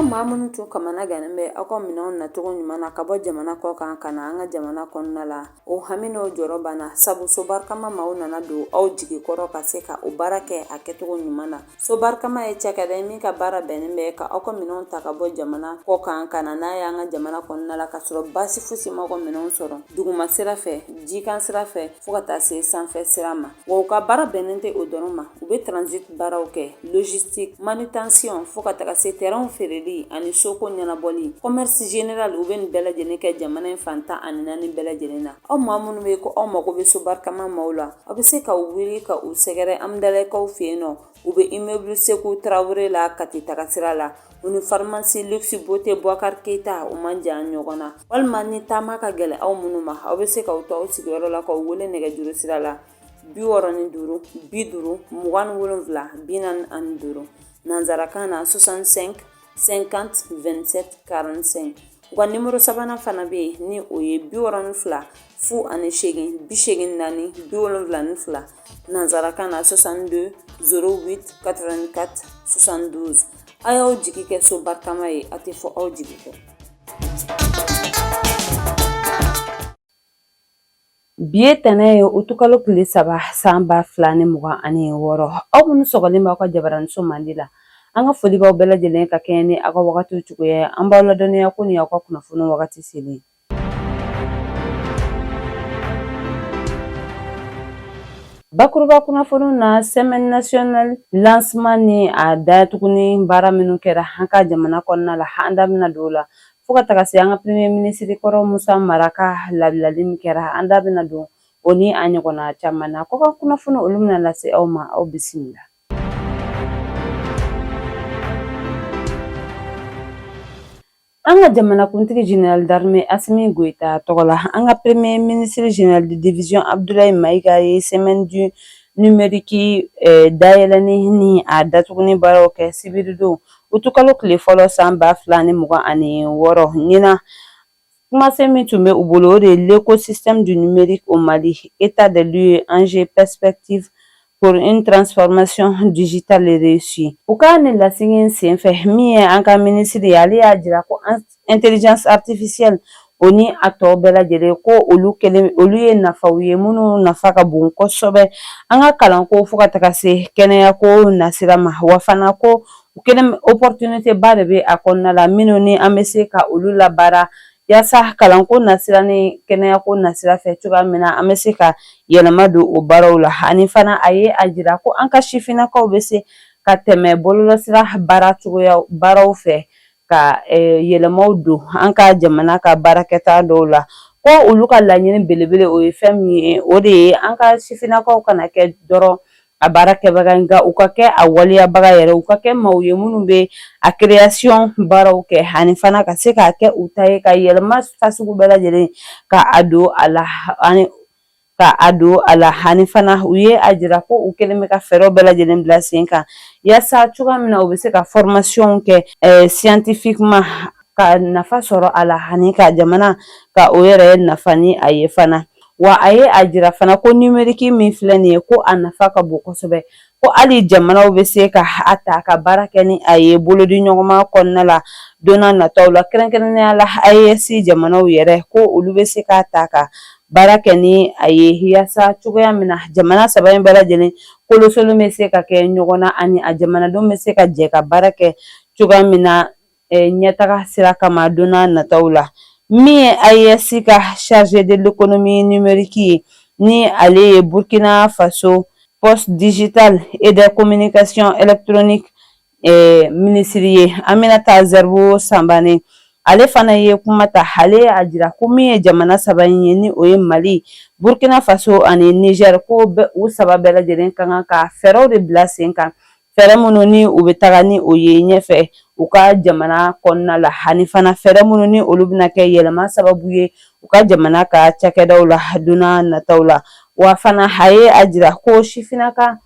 maa minnu tun kamana ganin bɛ aw ka minɛnw nacogo ɲuman na ka bɔ jamana kɔ kan ka na an ka jamana kɔnɔna la o hami n'o jɔrɔ banna sabu so barikama maaw nana don aw jigi kɔrɔ ka se ka o baara kɛ a kɛcogo ɲuman na. So barikama ye cakɛda ye min ka baara bɛnnen bɛ ka aw ka minɛnw ta ka bɔ jamana kɔ kan ka na n'a ye an ka jamana kɔnɔna la ka sɔrɔ baasi fosi ma aw ka minɛnw sɔrɔ duguma sira fɛ jikan sira fɛ fo ka taa se sanfɛ sira ma. Wa u ka baara bɛnnen tɛ o dɔrɔn ma, u bɛ transit baaraw kɛ, logistique, manutention fo ka taga se terrain feereli ani soko ɲɛnabɔli, commerce général u bɛ nin bɛɛ lajɛlen kɛ jamana in fan 14 bɛɛ lajɛlen na. Aw maa minnu bɛ ko aw mago bɛ so barikama maaw la, aw bɛ se ka u wuli ka u sɛgɛrɛ Amdalaikaw fɛ yen nɔ. U bɛ immeuble Seku Tarawele la Kati taga sira la. U ni pharmacie Luxe Beauté Boubacar Keita u man jan ɲɔgɔn na. Walima ni taama ka gɛlɛn aw minnu ma, aw bɛ se ka u to aw sigiyɔrɔ la ka u wele nɛgɛjuru sira la 65 50 27 45 nanzarakan na 65 50 27 45. U ka nimero sabanan fana bɛ yen ni o ye 62 08 84 72 nanzarakan na 62 08 84 72. A y'aw jigi kɛ so barikama ye, a tɛ fɔ aw jigi kɔ. Bi ye tɛnɛ ye utukalo tile 3 san 2026. Aw minnu sɔgɔlen b'aw ka jabaraniso mandi la, an ka foli b'aw bɛɛ lajɛlen ka kɛɲɛ ni aw ka wagatiw cogoya an b'aw ladɔnniya ko ni aw ka kunnafoni wagati selen. Bakuruba kunnafoniw na semaine nationale lancement ni a dayatuguni baara minnu kɛra an ka jamana kɔnɔna la an da bɛna don o la fo ka taga se an ka premier ministre kɔrɔ Musa Mara ka labilali min kɛra an da bɛna don o ni a ɲɔgɔnna caman na. Kɔ ka kunnafoni olu bɛna lase aw ma, aw bisimila. An ka jamanakuntigi général d'armée Assimi Goïta tɔgɔ la an ka premier ministre général de division Abdoulaye Maïga ye semaine du numérique dayɛlɛni ni a datuguni baaraw kɛ sibiri don utukalo tile fɔlɔ san 2026 ɲina. Kumasen min tun bɛ u bolo o de ye l'écosystème du numérique au Mali, état des lieux, enjeux, perspectives pour une transformation digitale réussie. U ka nin lasigi senfɛ min ye an ka ministre ye ale y'a jira ko intelligence artificielle o ni a tɔ bɛɛ lajɛlen ko olu ye nafaw ye minnu nafa ka bon kosɛbɛ an ka kalanko fo ka taga se kɛnɛyako nasira ma, wa fana ko u kelen opportunité ba de bɛ a kɔnɔna la minnu ni an bɛ se ka olu labaara yaasa kalanko nasira ni kɛnɛyako nasira fɛ cogoya min na an bɛ se ka yɛlɛma don o baaraw la. Ani fana a ye a jira ko an ka sifinnakaw bɛ se ka tɛmɛ bɔlɔlɔsira baaraw fɛ ka yɛlɛmaw don an ka jamana ka baarakɛta dɔw la. Ko olu ka laɲini belebele o ye fɛn min ye o de ye an ka sifinnakaw kana kɛ dɔrɔn a baara kɛbaga nka u ka kɛ a waliyabaga yɛrɛ, u ka kɛ maaw ye minnu bɛ a création baaraw kɛ ani fana ka se k'a kɛ u ta ye ka yɛlɛma fasugu bɛɛ lajɛlen ka a don a la ani fana u ye a jira ko u kelen bɛ ka fɛɛrɛw bɛɛ lajɛlen bila sen kan yaasa cogoya min na u bɛ se ka formation kɛ scientifiquement ka nafa sɔrɔ a la ani ka jamana ka o yɛrɛ nafa ni a ye fana. Wa a ye a jira fana ko numérique min filɛ nin ye ko a nafa ka bon kosɛbɛ, ko hali jamanaw bɛ se ka a ta ka baara kɛ ni a ye bolodi ɲɔgɔnma kɔnɔna la don n'a nataw la, kɛrɛnkɛrɛnnenya la AES jamanaw yɛrɛ ko olu bɛ se k'a ta ka baara kɛ ni a ye yaasa cogoya min na jamana saba in bɛɛ lajɛlen kolosolu bɛ se ka kɛ ɲɔgɔn na ani a jamanadenw bɛ se ka jɛ ka baara kɛ cogoya min na ɲɛtaga sira kama don n'a nataw la. Min ye AES ka chargé de l'économie numérique ye ni ale ye Burkina Faso poste digital et des communications électroniques ministre ye Aminata Zerbo Sambane. Ale fana ye kuma ta, ale y'a jira ko min ye jamana saba in ye ni o ye Mali, Burkina Faso ani Niger ko u saba bɛɛ lajɛlen ka kan ka fɛɛrɛw de bila sen kan, fɛɛrɛ minnu ni u bɛ taga ni o ye ɲɛfɛ u ka jamana kɔnɔna la ani fana fɛɛrɛ minnu ni olu bɛna kɛ yɛlɛma sababu ye u ka jamana ka cakɛdaw la don n'a nataw la. Wa fana a ye a jira ko sifinnaka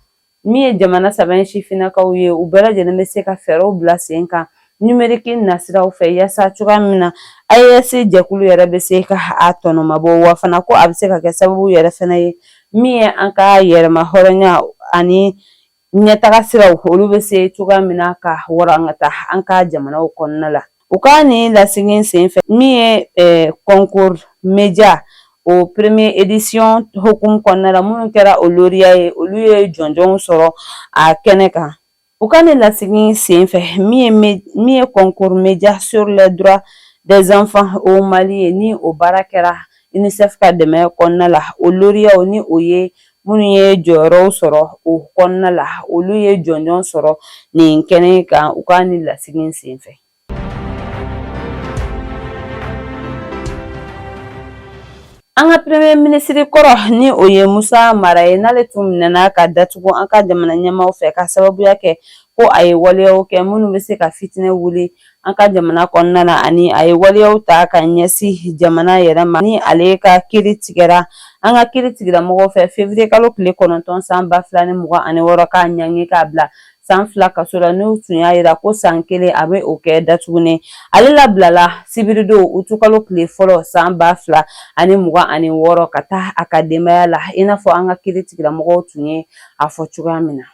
min ye jamana saba in sifinnakaw ye u bɛɛ lajɛlen bɛ se ka fɛɛrɛw bila sen kan numérique nasiraw fɛ yaasa cogoya min na AES jɛkulu yɛrɛ bɛ se ka a tɔnɔmabɔ, wa fana ko a bɛ se ka kɛ sababu yɛrɛ fana ye min ye an ka yɛrɛma hɔrɔnya ani ɲɛtaga siraw olu bɛ se cogoya min na ka wɔrɔ an ka taa an ka jamanaw kɔnɔna la. U ka nin lasigi sen fɛ min ye concours média o premier édition hukumu kɔnɔna la minnu kɛra o lauréat ye olu ye jɔnjɔnw sɔrɔ a kɛnɛ kan. U ka nin lasigi sen fɛ min ye concours média sur les droits des enfants au Mali ye ni o baara kɛra UNICEF ka dɛmɛ kɔnɔna la. O lauréat ni o ye minnu ye jɔyɔrɔw sɔrɔ o kɔnɔna la olu ye jɔnjɔn sɔrɔ nin kɛnɛ kan u ka nin lasigi sen fɛ. An ka premier ministre kɔrɔ ni o ye Musa Mara ye n'ale tun minɛna ka datugu an ka jamana ɲɛmaaw fɛ ka sababuya kɛ ko a ye waleyaw kɛ minnu bɛ se ka fitinɛ wuli an ka jamana kɔnɔna na ani a ye waleyaw ta ka ɲɛsin jamana yɛrɛ ma ni ale ka kiiri tigɛra an ka kiiri tigilamɔgɔw fɛ février kalo tile 9 san 2026 k'a ɲangi k'a bila san 2 kaso la n'u tun y'a yira ko san 1 a bɛ o kɛ datuguni. Ale labilala sibiridon utu kalo tile fɔlɔ san 2026 ka taa a ka denbaya la i n'a fɔ an ka kiiri tigilamɔgɔw tun ye a fɔ cogoya min na.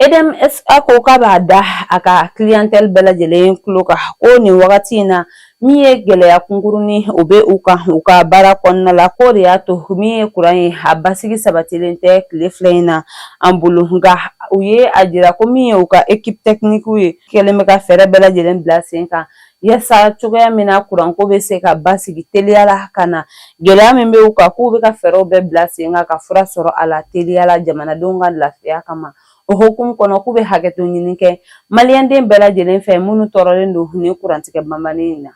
EDMSA ko k'a b'a da a ka clientèle bɛɛ lajɛlen tulo kan ko nin wagati in na min ye gɛlɛya kunkurunin o bɛ u kan u ka baara kɔnɔna la ko de y'a to min ye kuran ye a basigi sabatilen tɛ tile filɛ in na an bolo nka u ye a jira ko min ye u ka équipe technique ye kɛlen bɛ ka fɛɛrɛ bɛɛ lajɛlen bila sen kan yasa cogoya min na kuranko bɛ se ka basigi teliya la ka na gɛlɛya min bɛ u kan k'u bɛ ka fɛɛrɛw bɛɛ bila sen kan ka fura sɔrɔ a la teliya la jamanadenw ka lafiya kama. O hukumu kɔnɔ k'u bɛ hakɛto ɲini kɛ maliyɛnden bɛɛ lajɛlen fɛ minnu tɔɔrɔlen don ni kurantigɛ banbali in na.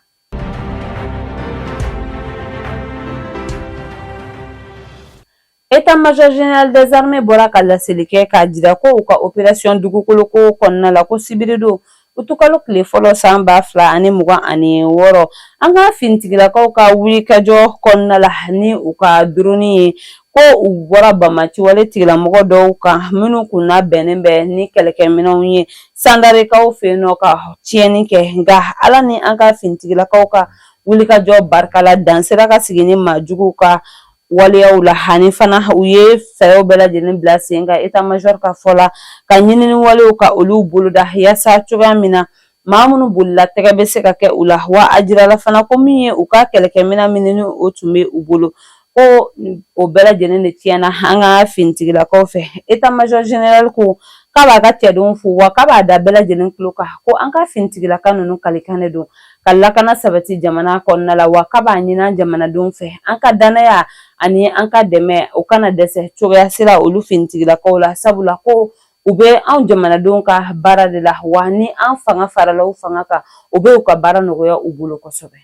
État-major général des armées bɔra ka laseli kɛ k'a jira ko u ka opération dugukoloko kɔnɔna la ko sibiridon utukalo tile fɔlɔ san 2026 an ka finitigilakaw ka wulikajɔ kɔnɔna la ni u ka drone ye ko u bɔra Bamaci wale tigilamɔgɔ dɔw kan minnu kunna bɛnnen bɛ ni kɛlɛkɛminɛnw ye sandarekaw fɛ yen nɔ ka tiɲɛni kɛ nka ala ni an ka finitigilakaw ka wulikajɔ barikala dan sera ka sigi ni maajuguw ka waleyaw la hani fana u ye fɛɛrɛw bɛɛ lajɛlen bila sen kan état-major ka fɔ la ka ɲinini walew ka olu boloda yasa cogoya min na maa minnu bolila tɛgɛ bɛ se ka kɛ u la wa a jirala fana ko min ye u ka kɛlɛkɛminɛn min ni o tun bɛ u bolo ko o bɛɛ lajɛlen de tiɲɛna an ka finitigilakaw fɛ état-major général ko k'a b'a ka cɛdenw fo wa k'a b'a da bɛɛ lajɛlen tulo kan ko an ka finitigilaka ninnu kalikan de don ka lakana sabati jamana kɔnɔna la wa k'a b'a ɲini an jamanadenw fɛ an ka danaya ani an ka dɛmɛ o kana dɛsɛ cogoya sira olu finitigilakaw la sabula ko u bɛ anw jamanadenw ka baara de la wa ni an fanga farala u fanga kan u bɛ u ka baara nɔgɔya u bolo kosɛbɛ.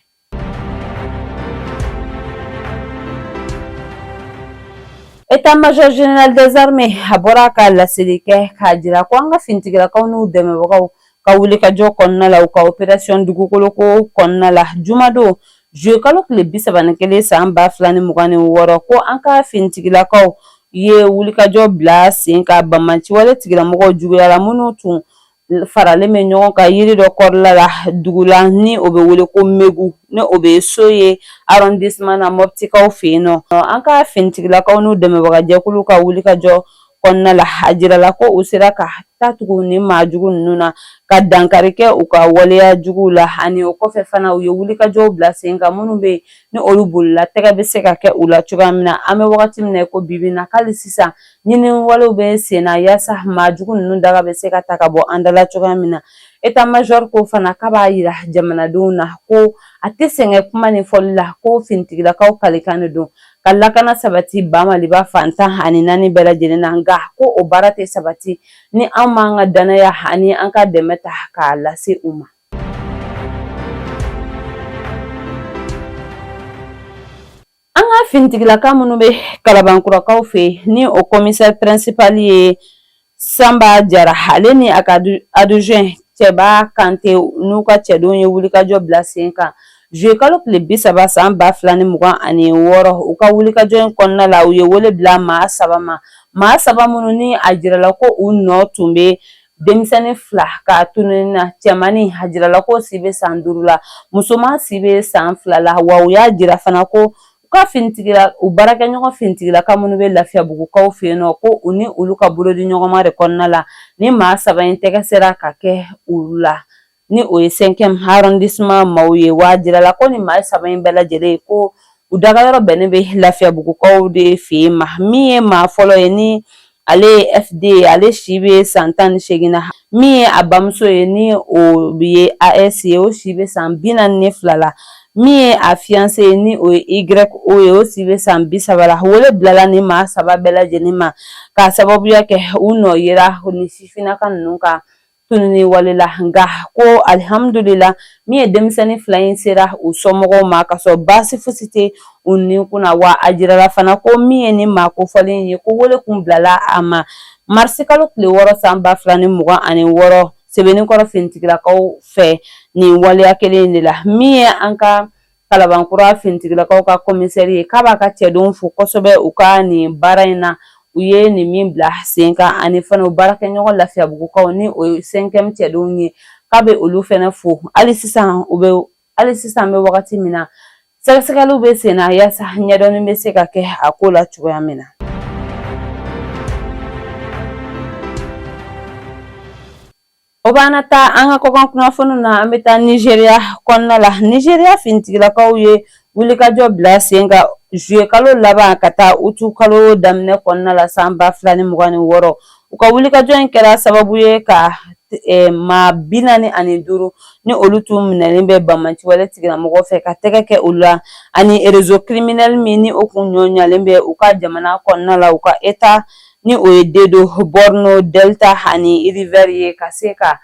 État-major général des armées a bɔra ka laseli kɛ k'a jira ko an ka finitigilakaw n'u dɛmɛbagaw ka wulikajɔ kɔnɔna la u ka opération dugukoloko kɔnɔna la jumadon juillet kalo tile 31 san 2026 ko an ka finitigilakaw ye wulikajɔ bila sen ka Bamaci wale tigilamɔgɔw juguyara minnu tun faralen bɛ ɲɔgɔn kan yiri dɔ kɔrɔla la dugu la ni o bɛ wele ko Megu ni o bɛ so ye arrondissement na Moptikaw fɛ yen nɔ an ka finitigilakaw n'u dɛmɛbaga jɛkulu ka wulikajɔ kɔnɔna la a jirala ko u sera ka tatugu ni maajugu ninnu na ka dankari kɛ u ka waleya juguw la ani o kɔfɛ fana u ye wulikajɔw bila sen kan minnu bɛ ni olu bolila tɛgɛ bɛ se ka kɛ u la cogoya min na an bɛ wagati min na ko bibi na k'ali sisan ɲinini walew bɛ sen na yasa maajugu ninnu daga bɛ se ka ta ka bɔ an dala cogoya min na état-major ko fana k'a b'a yira jamanadenw na ko a tɛ sɛgɛn kuma ni fɔli la ko finitigilakaw kalikan de don ka lakana sabati ba Maliba fantan ani naani bɛɛ lajɛlen na nka ko o baara tɛ sabati ni an m'an ka danaya ani an ka dɛmɛ ta k'a lase u ma. An ka finitigilaka minnu bɛ Kalabankurakaw fɛ ni o commissaire principal ye Samba Jara ale ni a ka adjoint Cɛba Kante n'u ka cɛdenw ye wulikajɔ bila sen kan juillet kalo tile 30 san 2026 u ka wulikajɔ in kɔnɔna la u ye wele bila maa saba minnu ni a jirala ko u nɔ tun bɛ denmisɛnnin 2 ka tununi na cɛmannin a jirala ko si bɛ san 5 la musoman si bɛ san 2 la wa u y'a jira fana ko ka fintigila u baraka ɲɔgɔn fintigila ka minnu bɛ Lafiyabugukaw fɛ yen nɔ ko u ni olu ka bolodi ɲɔgɔnma de kɔnɔna la ni maa 3 in tɛgɛ sera ka kɛ olu la ni o ye 5e arrondissement maaw ye wa jirala ko ni maa 3 in bɛɛ lajɛlen ko u dagayɔrɔ bɛnnen bɛ Lafiyabugukaw de fɛ yen ma min ye maa fɔlɔ ye ni ale ye FD ale si bɛ san 18 na min ye a bamuso ye ni o ye AS ye o si bɛ san 42 la min ye a fiancé ye ni o ye YO ye o si bɛ san 30 la wele bilala ni maa 3 bɛɛ lajɛlen ma ka sababuya kɛ u nɔ yera ni sifinaka ninnu ka tununi wale la nka ko alhamdulillah min ye denmisɛnnin 2 in sera u somɔgɔw ma ka sɔrɔ baasi fosi tɛ u ni kunna wa a jirala fana ko min ye ni maa kofɔlen ye ko wele kun bilala a ma marisi kalo tile 6 san 2026 Sɛbɛnnikɔrɔ finitigilakaw fɛ nin waleya kelen de la min ye an ka Kalabankura finitigilakaw ka commissaire ye k'a b'a ka cɛdenw fo kosɛbɛ u ka nin baara in na u ye nin min bila sen kan ani fana u baarakɛɲɔgɔn Lafiyabugukaw ni o ye 5e cɛdenw ye k'a bɛ olu fana fo hali sisan bɛ wagati min na sɛgɛsɛgɛliw bɛ sen na yaasa ɲɛdɔnni bɛ se ka kɛ a ko la cogoya min na. O b'an ta an ka kɔkan kunnafoniw na an bɛ taa Nigeriya kɔnɔna la Nigeriya finitigilakaw ye wulikajɔ bila sen kan juillet kalo laban ka taa août kalo daminɛ kɔnɔna la san 2026 u ka wulikajɔ in kɛra sababu ye ka maa 45 ni olu tun minɛlen bɛ Banmanci wale tigilamɔgɔw fɛ ka tɛgɛ kɛ olu la ani réseau criminel min ni o kun ɲɔɲalen bɛ u ka jamana kɔnɔna la u ka état ni o ye Dedo, Borno, Delta ani River ye ka se ka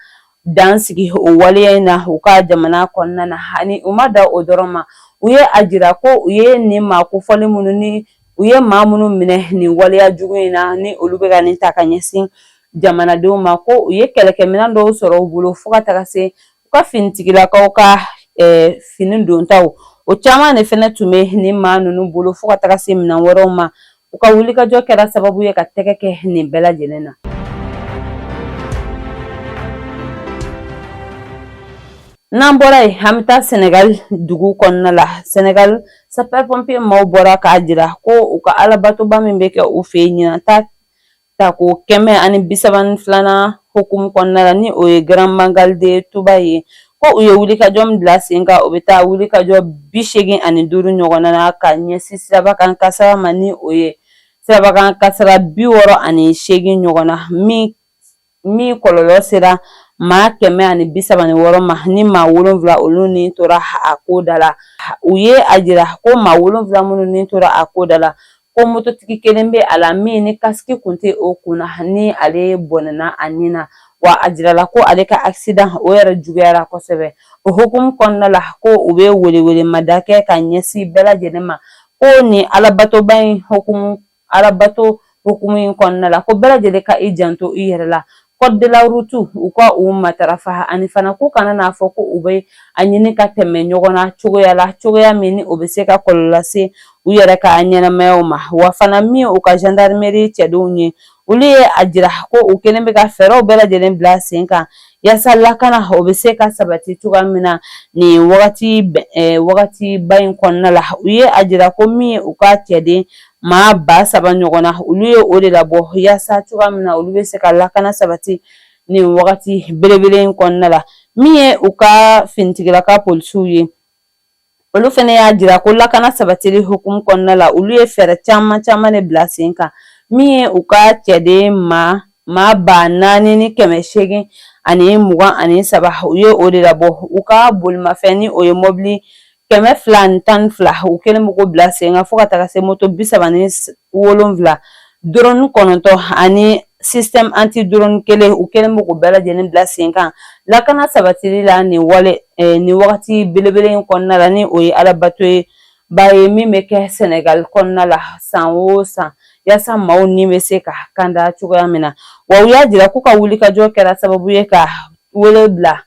dan sigi o waleya in na u ka jamana kɔnɔna na ani u ma da o dɔrɔn ma u ye a jira ko u ye nin maa kofɔlen minnu ni u ye maa minnu minɛ nin waleya jugu in na ni olu bɛ ka nin ta ka ɲɛsin jamanadenw ma ko u ye kɛlɛkɛminɛn dɔw sɔrɔ u bolo fo ka taga se u ka finitigilakaw ka fini dontaw o caman de fɛnɛ tun bɛ nin maa ninnu bolo fo ka taga se minɛn wɛrɛw ma u ka wulikajɔ kɛra sababu ye ka tɛgɛ kɛ nin bɛɛ lajɛlen na. N'an bɔra yen an bɛ taa Senegal dugu kɔnɔna la Senegal sapeur-pompier maaw bɔra k'a jira ko u ka alabatoba min bɛ kɛ u fɛ yen ɲinan ta ko 132 hukumu kɔnɔna la ni o ye Grand Magal de Touba ye ko u ye wulikajɔ min bila sen kan o bɛ taa wulikajɔ 85 ɲɔgɔnna na ka ɲɛsin sirabakan kasara ma ni o ye sirabakan kasara 68 ɲɔgɔn na min kɔlɔlɔ sera maa 136 ma ni maa 7 olu ni tora a ko da la u ye a jira ko maa 7 minnu ni tora a ko da la ko mototigi kelen bɛ a la min ni kasiki kun tɛ o kunna ni ale bɔnɛna a nin na wa a jirala ko ale ka accident o yɛrɛ juguyara kosɛbɛ o hukumu kɔnɔna la ko u bɛ welewelemada kɛ ka ɲɛsin bɛɛ lajɛlen ma ko ni alabatoba in hukumu in kɔnɔna la ko bɛɛ lajɛlen ka i janto i yɛrɛ la code de la route u ka u matarafa ani fana ko kana n'a fɔ ko u bɛ a ɲini ka tɛmɛ ɲɔgɔn na cogoya min ni o bɛ se ka kɔlɔlɔ lase u yɛrɛ ka ɲɛnamayaw ma wa fana min u ka gendarmerie cɛdenw ye olu ye a jira ko u kelen bɛ ka fɛɛrɛw bɛɛ lajɛlen bila sen kan yaasa lakana o bɛ se ka sabati cogoya min na nin wagatiba in kɔnɔna la u ye a jira ko min ye u ka cɛden maa 3,000 ɲɔgɔn na olu ye o de labɔ yaasa cogoya min na olu bɛ se ka lakana sabati nin wagati belebele in kɔnɔna la min ye u ka finitigilaka polisiw ye olu fana y'a jira ko lakana sabatili hukumu kɔnɔna la olu ye fɛɛrɛ caman de bila sen kan min ye u ka cɛden maa 4,823 u ye o de labɔ u ka bolimafɛn ni o ye mɔbili 212 u kelen bɛ k'o bila sen kan fo ka taga se moto 37 drone 9 ani système anti drone kelen u kelen bɛ k'o bɛɛ lajɛlen bila sen kan lakana sabatili la nin wagati belebele in kɔnɔna la ni o ye alabato ye ba ye min bɛ kɛ Senegal kɔnɔna la san o san yaasa maaw ni bɛ se ka kanda cogoya min na wa u y'a jira k'u ka wulikajɔ kɛra sababu ye ka wele bila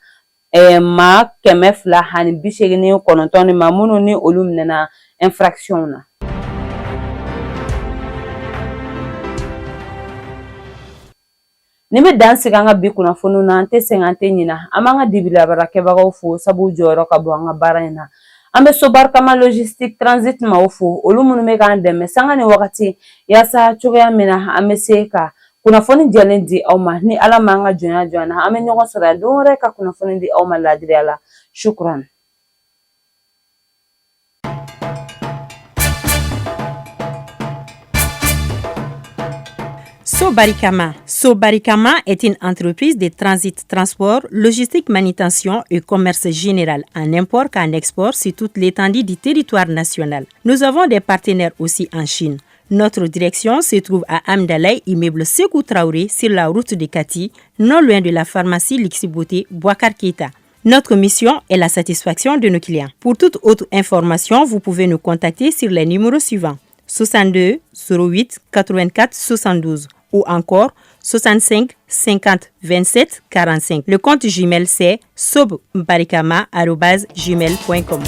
maa 289 ma minnu ni olu minɛna infraction na. Ni bɛ dan sigi an ka bi kunnafoniw na an tɛ sɛgɛn an tɛ ɲinɛ an b'an ka dibi labarakɛbagaw fo sabu jɔyɔrɔ ka bɔ an ka baara in na An bɛ Sobarikama Logistique Transit maaw fo olu minnu bɛ k'an dɛmɛ sanga ni wagati yaasa cogoya min na an bɛ se ka kunnafoni jɛlen di aw ma ni Ala m'an ka jɔnya jɔ an na an bɛ ɲɔgɔn sɔrɔ yan don wɛrɛ ka kunnafoni di aw ma laadiriya la shukran. Sobarikama. Sobarikama est une entreprise de transit, transport, logistique, manutention et commerce général en import qu'en export sur toute l'étendue du territoire national. Nous avons des partenaires aussi en Chine. Notre direction se trouve à Amdalaï, immeuble Sekou Traoré, sur la route de Kati, non loin de la pharmacie Lixiboté, Bouakar Keita. Notre mission est la satisfaction de nos clients. Pour toute autre information, vous pouvez nous contacter sur les numéros suivants: 62 08 84 72 ou encore 65 50 27 45. Le compte Gmail c'est sobbarikama@gmail.com.